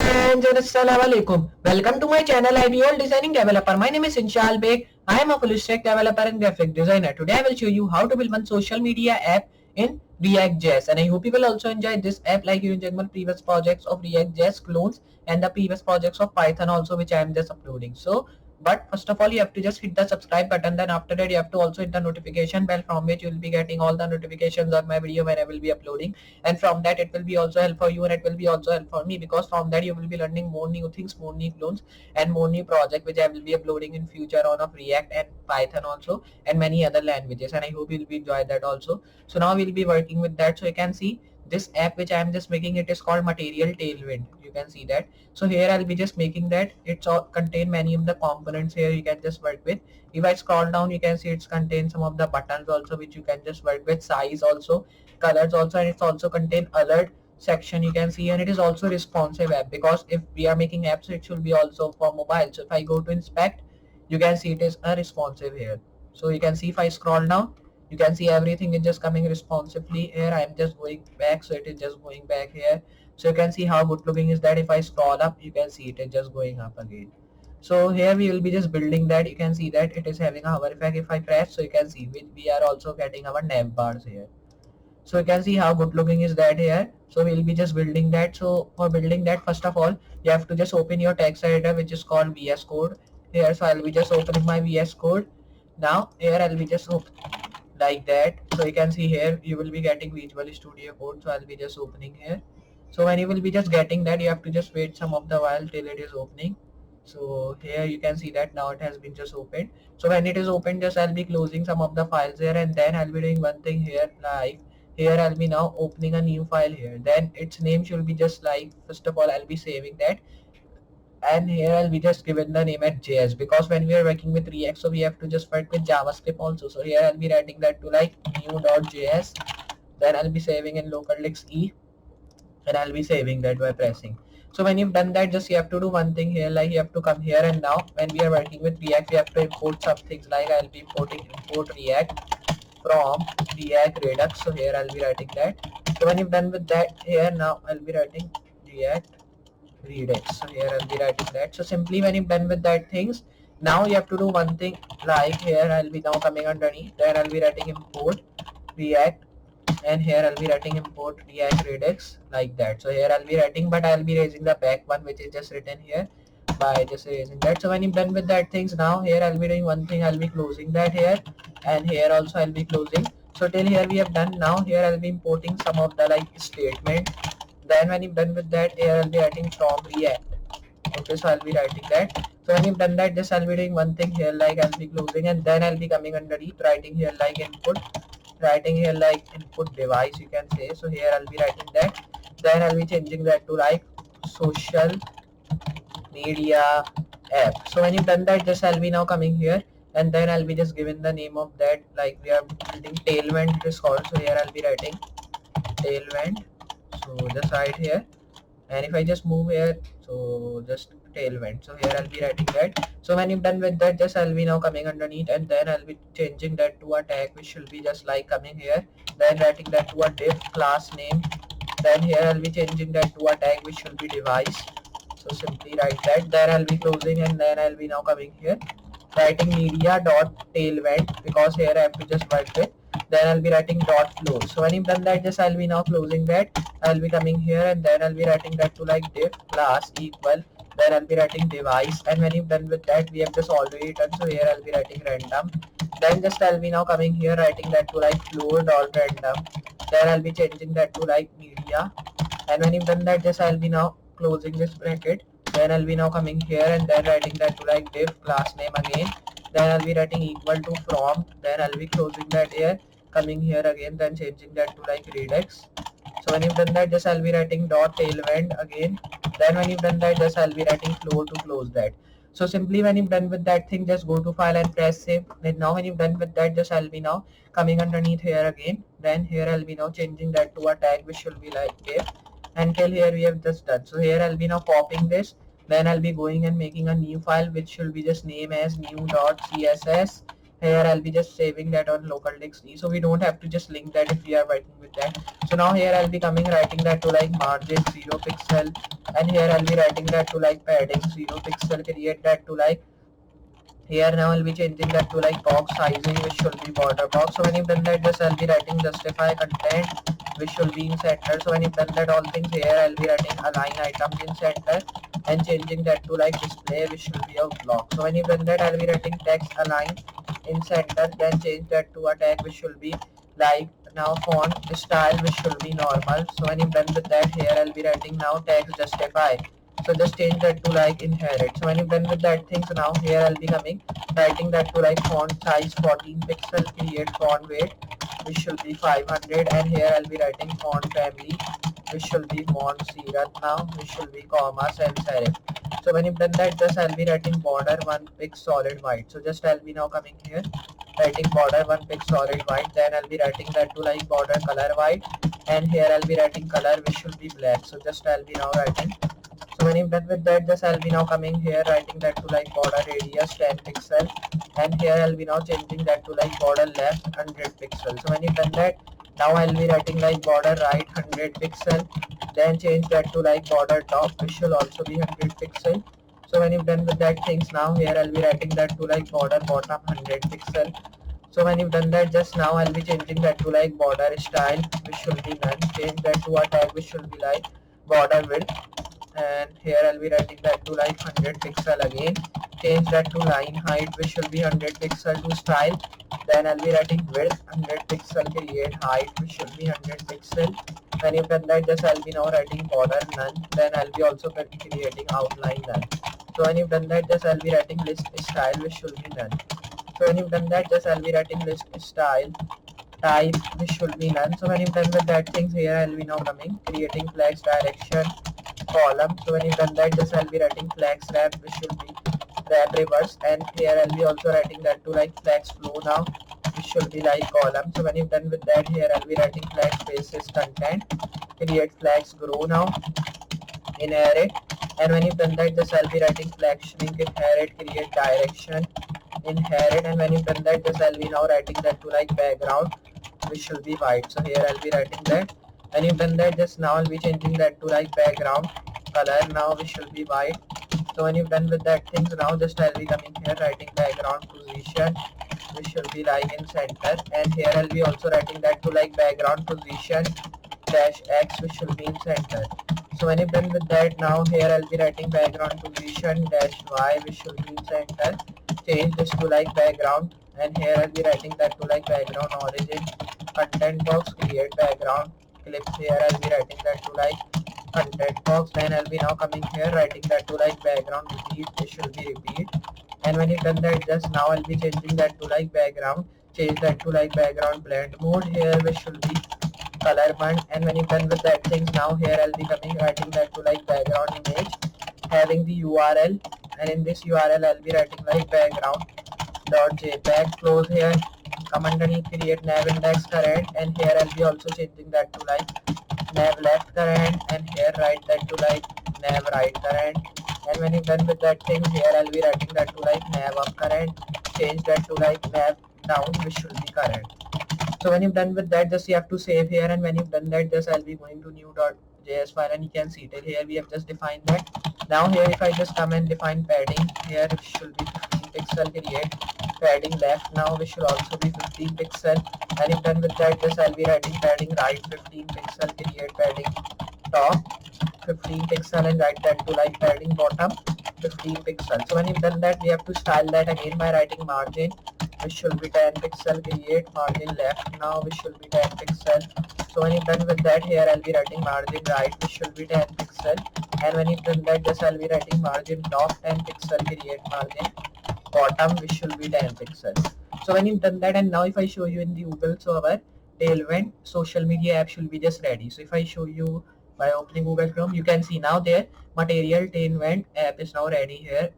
And Assalamualaikum. Welcome to my channel IBOL Designing Developer. My name is Inshal Beg. I am a full stack developer and graphic designer. Today I will show you how to build one social media app in React.js, and I hope you will also enjoy this app like you enjoyed my previous projects of React.js clones and the previous projects of Python also, which I am just uploading. But first of all, you have to just hit the subscribe button. Then after that, you have to also hit the notification bell, from which you will be getting all the notifications of my video when I will be uploading. And from that, it will be also help for you, and it will be also help for me, because from that you will be learning more new things, more new clones, and more new project which I will be uploading in future on of React and Python also, and many other languages. And I hope you'll be enjoy that also. So now we'll be working with that. So you can see this app which I am just making, it is called Material Tailwind. You can see that. So here I'll be just making that. It's all contain many of the components here you can just work with. If I scroll down, you can see it's contain some of the buttons also which you can just work with, size also, colors also, and it's also contain alert section you can see, and it is also responsive app, because if we are making apps, it should be also for mobile. So if I go to inspect, you can see it is a responsive here. So you can see if I scroll down, you can see everything is just coming responsively here. I am just going back, so it is just going back here. So you can see how good looking is that. If I scroll up, you can see it is just going up again. So here we will be just building that. You can see that it is having a hover effect. If I press, so you can see we are also getting our nav bars here. So you can see how good looking is that here. So we'll be just building that. So for building that, first of all, you have to just open your text editor, which is called VS Code here. So I'll be just opening my VS Code. Now here I'll be just like that. So you can see here you will be getting Visual Studio Code. So I'll be just opening here. So when you will be just getting that, you have to just wait some of the while till it is opening. So here you can see that now it has been just opened. So when it is opened, just I'll be closing some of the files here, and then I'll be doing one thing here, like here I'll be now opening a new file here. Then its name should be just like, first of all I'll be saving that, and here I'll be just given the name at JS, because when we are working with React, so we have to just work with JavaScript also. So here I'll be writing that to like new.js. Then I'll be saving in localx E, and I'll be saving that by pressing. So when you've done that, just you have to do one thing here, like you have to come here, and now when we are working with React, we have to import some things, like I'll be importing import React from React Redux. So here I'll be writing that. So when you've done with that, here now I'll be writing React Redux. So here I'll be writing that. So simply when you've done with that things, now you have to do one thing, like here I'll be now coming underneath, then I'll be writing import React, and here I'll be writing import React Redux, like that. So here I'll be writing, but I'll be raising the back one which is just written here by just erasing that. So when you're done with that things, now here I'll be doing one thing, I'll be closing that here, and here also I'll be closing. So till here we have done. Now here I'll be importing some of the like statement. Then when you're done with that, here I'll be writing from React. Okay, so I'll be writing that. So when you've done that, just I'll be doing one thing here, like I'll be closing, and then I'll be coming underneath, writing here like input, writing here like input device you can say. So here I'll be writing that. Then I'll be changing that to like social media app. So when you've done that, just I'll be now coming here, and then I'll be just giving the name of that, like we are building Tailwind it is called. So here I'll be writing Tailwind. So just write here, and if I just move here, so just Tailwind. So here I'll be writing that. So when you've done with that, just I'll be now coming underneath, and then I'll be changing that to a tag which should be just like coming here, then writing that to a div class name. Then here I'll be changing that to a tag which should be device. So simply write that. Then I'll be closing, and then I'll be now coming here, writing media dot tailwind, because here I have to just work with. Then I'll be writing dot flow. So when you've done that, just I'll be now closing that. I'll be coming here, and then I'll be writing that to like div class equal. Then I'll be writing device, and when you've done with that, we have just already done. So here I'll be writing random. Then just I'll be now coming here, writing that to like floor dot random. Then I'll be changing that to like media, and when you've done that, just I'll be now closing this bracket. Then I'll be now coming here, and then writing that to like div class name again. Then I'll be writing equal to from. Then I'll be closing that here, coming here again, then changing that to like Redux. So when you've done that, just I'll be writing dot tailwind again. Then when you've done that, just I'll be writing floor to close that. So simply when you've done with that thing, just go to file and press save. Then now when you've done with that, just I'll be now coming underneath here again. Then here I'll be now changing that to a tag which should be like div. Until here we have just done. So here I'll be now copying this. Then I'll be going and making a new file which should be just name as new.css. Here I'll be just saving that on local disk D, so we don't have to just link that if we are working with that. So now here I'll be coming writing that to like margin 0 pixel, and here I'll be writing that to like padding 0 pixel, create that to like. Here now I'll be changing that to like box sizing, which should be border box. So when you've done that, just I'll be writing justify content, which should be in center. So when you've done that all things, here I'll be writing align items in center and changing that to like display, which should be a block. So when you've done that, I'll be writing text align in center, then change that to a tag, which should be like now font style, which should be normal. So when you've done with that, here I'll be writing now text justify. So just change that to like inherit. So when you're done with that thing, so now here I'll be coming writing that to like font size 14 pixel, create font weight, which should be 500, and here I'll be writing font family, which should be font serif now, which should be comma sans serif. So when you've done that, just I'll be writing border 1 pic solid white. So just I'll be now coming here writing border 1 pic solid white, then I'll be writing that to like border color white, and here I'll be writing color, which should be black. So just I'll be now writing. So when you're done with that, just I'll be now coming here writing that to like border radius 10 pixel, and here I'll be now changing that to like border left 100 pixel. So when you've done that, now I'll be writing like border right 100 pixel, then change that to like border top, which will also be 100 pixel. So when you've done with that things, now here I'll be writing that to like border bottom 100 pixel. So when you've done that, just now I'll be changing that to like border style, which should be none, change that to a tag, which should be like border width, and here I'll be writing that to like 100 pixel again, change that to line height, which should be 100 pixel to style, then I'll be writing width 100 pixel, create height, which should be 100 pixel. When you've done that, just I'll be now writing border none, then I'll be also creating outline none. So when you've done that, just I'll be writing list style, which should be none. So when you've done that, just I'll be writing list style type, which should be none. So when you've done with that things, here I'll be now coming creating flex direction column. So when you've done that, just I'll be writing flex wrap, which should be wrap reverse, and here I'll be also writing that to like flex flow now, which should be like column. So when you've done with that, here I'll be writing flex basis content, create flex grow now, inherit, and when you've done that, just I'll be writing flex shrink inherit, create direction inherit, and when you've done that, just I'll be now writing that to like background, which should be white. So here I'll be writing that. When you've done that, just now I'll be changing that to like background color now, which should be white. So when you've done with that things, now just I'll be coming here writing background position, which should be like in center, and here I'll be also writing that to like background position dash x, which should be in center. So when you've done with that, now here I'll be writing background position dash y, which should be in center, change this to like background, and here I'll be writing that to like background origin content box, create background clips. Here I'll be writing that to like content box, then I'll be now coming here writing that to like background repeat, it should be repeat, and when you've done that, just now I'll be changing that to like background, change that to like background blend mode here, which should be color band, and when you're done with that things, now here I'll be coming writing that to like background image having the URL, and in this URL I'll be writing like background dot jpeg, close here, come underneath create nav index current, and here I'll be also changing that to like nav left current, and here write that to like nav right current, and when you're done with that thing, here I'll be writing that to like nav up current, change that to like nav down, which should be current. So when you've done with that, just you have to save here, and when you've done that, just I'll be going to new.js file, and you can see till here we have just defined that. Now here if I just come and define padding, here it should be 15 pixel, create padding left now, which should also be 15 pixel, and if done with that, just I'll be writing padding right 15 pixel, create padding top 15 pixel, and write that to like padding bottom 15 pixel. So when you've done that, we have to style that again by writing margin, which should be 10 pixel, create margin left now, which should be 10 pixel. So when you're done with that, here I'll be writing margin right, which should be 10 pixel, and when you've done that, just I'll be writing margin top 10 pixel, create margin bottom, which should be 10 pixel. So when you've done that, and now if I show you in the Google, so our Tailwind social media app should be just ready. So if I show you by opening Google Chrome. You can see now there Materialtainment app is now ready here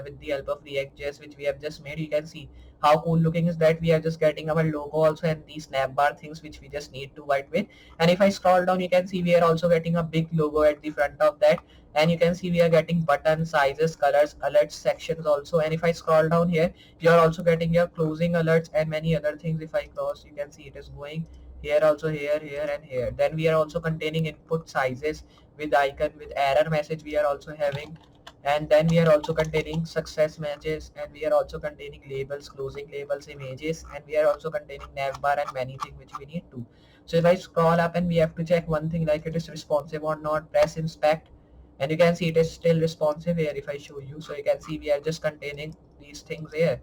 with the help of React.js, which we have just made. You can see how cool looking is that. We are just getting our logo also and these snap bar things which we just need to work with. And if I scroll down, you can see we are also getting a big logo at the front of that. And you can see we are getting button sizes, colors, alerts sections also. And if I scroll down here, you are also getting your closing alerts and many other things. If I cross, you can see it is going here also, here and here. Then we are also containing input sizes with icon, with error message we are also having. And then we are also containing success matches, and we are also containing labels, closing labels, images, and we are also containing navbar and many things which we need to. So if I scroll up and we have to check one thing like it is responsive or not, press inspect, and you can see it is still responsive here. If I show you, so you can see we are just containing these things here.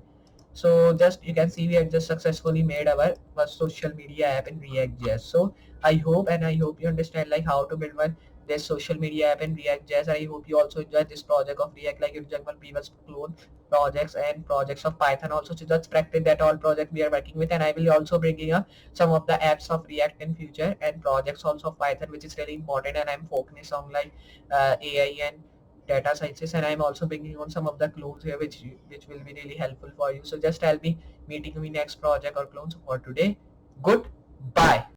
So just you can see we have just successfully made our first social media app in React.js. So I hope you understand like how to build one this social media app in React.js. I hope you also enjoy this project of React like it's jungle previous clone projects and projects of Python also. So just practice that all project we are working with, and I will also bringing up some of the apps of React in future and projects also of Python, which is really important. And I'm focusing on like AI and data sciences, and I'm also bringing on some of the clones here which will be really helpful for you. So just I'll be meeting you in next project or clones for today. Goodbye.